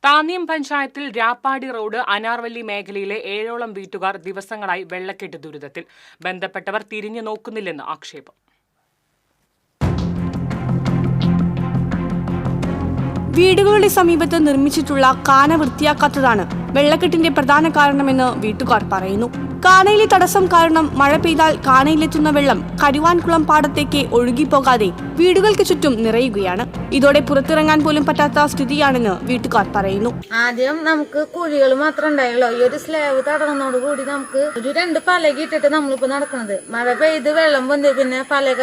താന്നിയം പഞ്ചായത്തിൽ രാപ്പാടി റോഡ് അനാർവല്ലി മേഖലയിലെ 7ഓളം വീട്ടുകാർ ദിവസങ്ങളായി വെള്ളക്കെട്ട് ദുരിതത്തിൽ. ബന്ധപ്പെട്ടവർ തിരിഞ്ഞു നോക്കുന്നില്ലെന്ന് ആക്ഷേപം. വീടുകളുടെ സമീപത്ത് നിർമ്മിച്ചിട്ടുള്ള കാന വൃത്തിയാക്കാത്തതാണ് വെള്ളക്കെട്ടിന്റെ പ്രധാന കാരണമെന്ന് വീട്ടുകാർ പറയുന്നു. കാനയിലെ തടസ്സം കാരണം മഴ പെയ്താൽ കാനയിലെത്തുന്ന വെള്ളം കരുവാൻകുളം പാടത്തേക്ക് ഒഴുകിപ്പോകാതെ വീടുകൾക്ക് ചുറ്റും നിറയുകയാണ്. ഇതോടെ പുറത്തിറങ്ങാൻ പോലും പറ്റാത്ത സ്ഥിതിയാണെന്ന് വീട്ടുകാർ പറയുന്നു. ആദ്യം നമുക്ക് കുഴികൾ മാത്രം ഉണ്ടായുള്ളൂ. ഈ ഒരു സ്ലാബ് തടങ്ങുന്നതോടുകൂടി നമുക്ക് ഒരു 2 പലക ഇട്ടിട്ട് നമ്മളിപ്പോ നടക്കുന്നത്. മഴ പെയ്ത് വെള്ളം പൊന്തി പിന്നെ പലക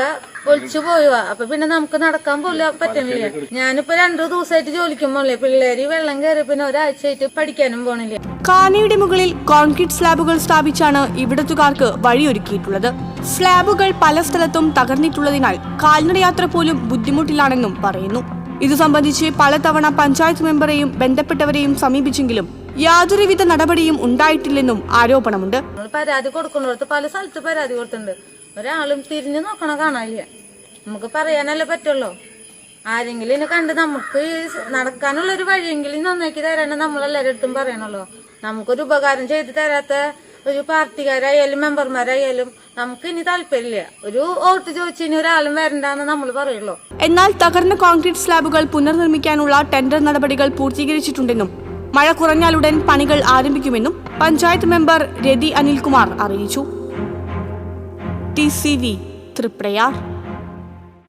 ഒളിച്ചു പോയുക. അപ്പൊ പിന്നെ നമുക്ക് നടക്കാൻ പോലും പറ്റുന്നില്ല. ഞാനിപ്പോ 2 ദിവസമായിട്ട് ജോലിക്കും പോണില്ലേ. പിള്ളേര് വെള്ളം കയറി പിന്നെ ഒരാഴ്ചയായിട്ട് പഠിക്കാനും പോണില്ല. കാനയുടെ മുകളിൽ കോൺക്രീറ്റ് സ്ലാബുകൾ സ്ഥാപിച്ചാണ് ഇവിടത്തുകാർക്ക് വഴിയൊരുക്കിയിട്ടുള്ളത്. സ്ലാബുകൾ പല സ്ഥലത്തും തകർന്നിട്ടുള്ളതിനാൽ കാൽനടയാത്ര പോലും ബുദ്ധിമുട്ടിലാണെന്നും പറയുന്നു. ഇതു സംബന്ധിച്ച് പലതവണ പഞ്ചായത്ത് മെമ്പറെയും ബന്ധപ്പെട്ടവരെയും സമീപിച്ചെങ്കിലും യാതൊരുവിധ നടപടിയും ഉണ്ടായിട്ടില്ലെന്നും ആരോപണമുണ്ട്. പരാതി കൊടുക്കുന്നിടത്ത് പല സ്ഥലത്ത് പരാതി കൊടുത്തിട്ടുണ്ട്. ഒരാളും തിരിഞ്ഞു നോക്കണ കാണാനില്ല. നമുക്ക് പറയാനല്ലേ പറ്റുള്ളൂ. ആരെങ്കിലും ഇതിനെ കണ്ട് നമുക്ക് നടക്കാനുള്ള ഒരു വഴിയെങ്കിലും നന്നാക്കി തരാൻ നമ്മളെല്ലാവരുടെ അടുത്തും പറയണല്ലോ. നമുക്കൊരു ഉപകാരം ചെയ്തു തരാത്ത ഒരു പാർട്ടിക്കാരായാലും മെമ്പർമാരായാലും നമുക്ക് ഇനി താല്പര്യമില്ല. ഒരു വോട്ട് ചോദിച്ചു ഇനി ഒരാളും വരണ്ടെന്ന് നമ്മൾ പറയുള്ളൂ. എന്നാൽ തകർന്ന കോൺക്രീറ്റ് സ്ലാബുകൾ പുനർനിർമ്മിക്കാനുള്ള ടെൻഡർ നടപടികൾ പൂർത്തീകരിച്ചിട്ടുണ്ടെന്നും മഴ കുറഞ്ഞാലുടൻ പണികൾ ആരംഭിക്കുമെന്നും പഞ്ചായത്ത് മെമ്പർ രതി അനിൽകുമാർ അറിയിച്ചു. TCV തൃപ്രയാർ.